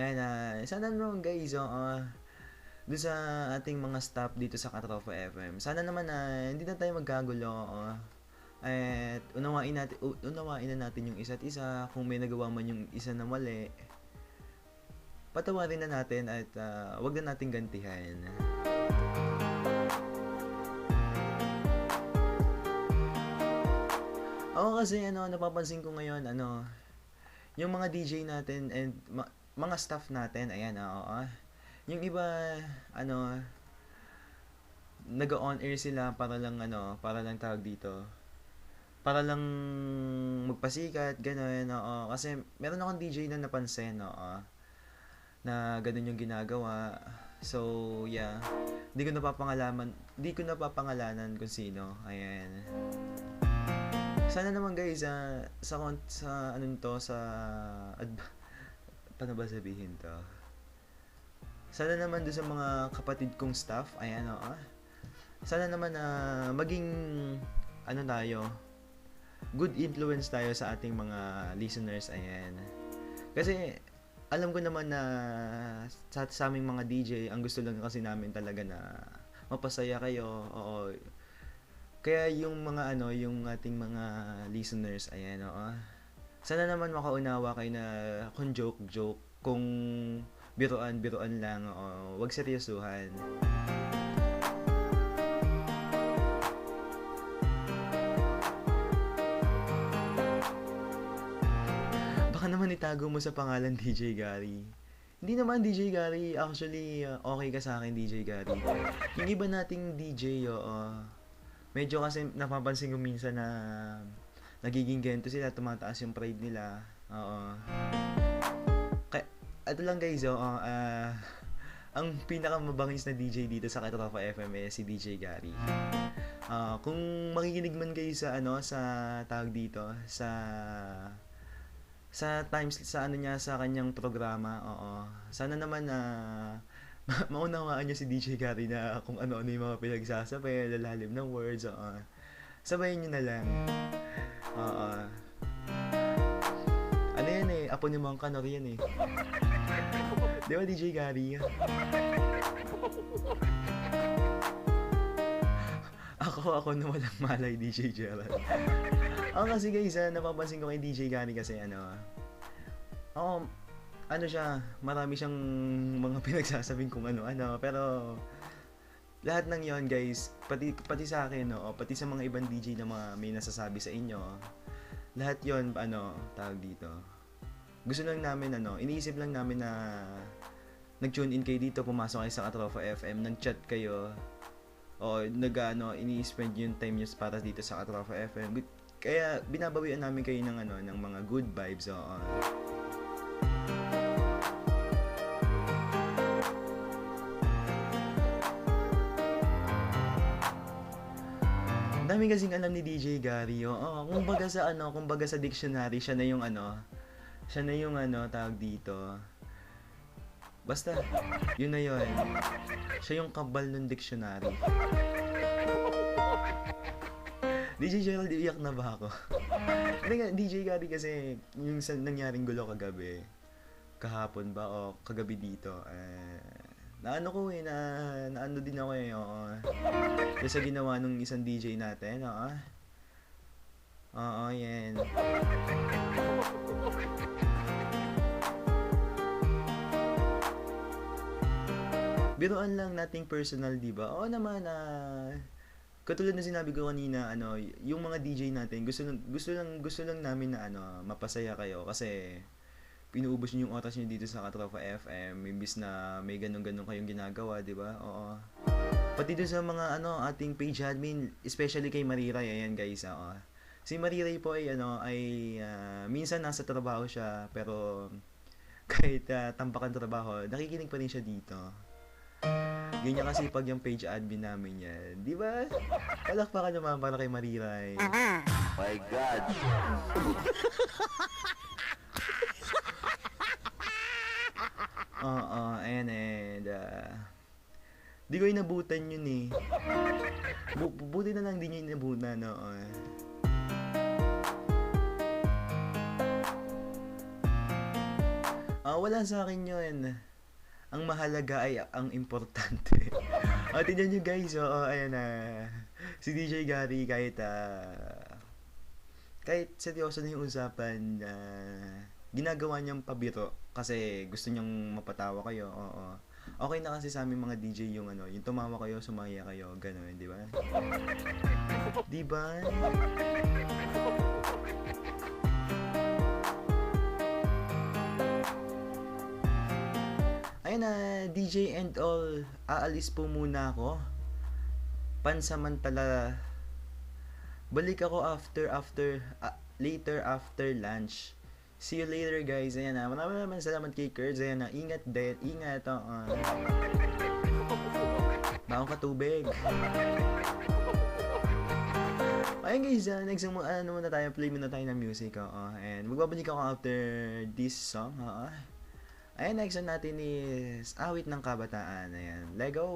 Ayan, sana naman guys, doon sa ating mga staff dito sa Katropa FM. Sana naman hindi na tayo magkagulo, at unawain na natin yung isa't isa. Kung may nagawa man yung isa na mali, patawarin na natin at wag na nating gantihan. Ako kasi napapansin ko ngayon, yung mga DJ natin and mga staff natin, ayan, yung iba, nag-on air sila para lang tawag dito. Para lang magpasikat, gano'n, oo. Kasi meron akong DJ na napansin, na ganun yung ginagawa. So, yeah. Di ko napapangalanan kung sino. Ayan. Sana naman guys, paano ba sabihin to? Sana naman doon sa mga kapatid kong staff, ayan, sana naman maging tayo, good influence tayo sa ating mga listeners, ayan. Kasi alam ko naman na sa aming mga DJ, ang gusto lang kasi namin talaga na mapasaya kayo, oo. Kaya yung yung ating mga listeners, ayan, sana naman makaunawa kayo na kung joke, kung biruan lang, wag seryosuhan. Baka naman itago mo sa pangalan DJ Gary. Hindi naman DJ Gary, actually okay ka sa akin DJ Gary. Yung iba nating DJ, medyo kasi napapansin ko minsan na nagiging gento sila, tumataas yung pride nila. Oo. Kaya, ito lang guys, ang pinakamabangis na DJ dito sa Katropa FM si DJ Gary. Kung makikinig man kayo sa sa tawag dito, sa kanyang programa, sana naman maunawaan niyo si DJ Gary na kung ano yung mga pinagsasabi, lalalim ng words, sabayin niyo na lang. Ano yan apo ni Mang Kanor yan di ba DJ Gary? Ako na walang malay DJ Gerald. Kasi guys, napapansin ko kay DJ Gary kasi siya, marami siyang mga pinagsasabing kung ano, pero lahat ng yon guys, pati sa akin, pati sa mga ibang DJ na mga may nasasabi sa inyo, lahat yon tawag dito. Gusto lang namin, iniisip lang namin na nag-tune in kayo dito, pumasok kayo sa Katropa FM, nag-chat kayo, o ini-spend yung time nyo para dito sa Katropa FM. Kaya binabawian namin kayo ng mga good vibes, dami kasing alam ni DJ Gary, kumbaga sa dictionary, siya na yung tawag dito. Basta, yun na yun. Siya yung kabal ng dictionary. DJ Gerald, iyak na ba ako? DJ Gary kasi, yung nangyaring gulo kagabi, kahapon ba o kagabi dito, naano din ako kasi sa ginawa nung isang DJ natin, yan. Biruan lang nating personal, di ba? Oo naman, katulad na sinabi ko kanina, yung mga DJ natin, gusto lang namin na mapasaya kayo kasi pinuubos niyo yung oras niyo dito sa Katropa FM, imbis na may ganun kayong ginagawa, di ba? Oo. Pati doon sa mga ating page admin, especially kay Mariray, ayan guys, Si Mariray po ay minsan nasa trabaho siya, pero kahit tampakan trabaho, nakikinig pa rin siya dito. Ganyan kasi pag yung page admin namin yan, di ba? Palakpakan naman para kay Mariray. My God! Ayan di ko inabutan yun buti na lang di nyo inabutan, Wala sa akin yun. Ang mahalaga ay ang importante. Tignan nyo guys, ayan na. Si DJ Gary kahit seryoso na yung usapan, ginagawa niyang pabiro kasi gusto niyang mapatawa kayo, oo. Okay na kasi sa aming mga DJ yung yung tumawa kayo, sumaya kayo, gano'n, di ba? Di ba? Ayun na, DJ and all, aalis po muna ako. Pansamantala, balik ako later after lunch. See you later guys. Ayan na. Maraming salamat kay Kurds. Ayan na. Ingat din. Ingat. Baon ka tubig. Ayun guys. Next muna tayo. Play muna tayo ng music. And magbabalik ako after this song. Ayan, next natin is Awit ng Kabataan. Ayan. Lego.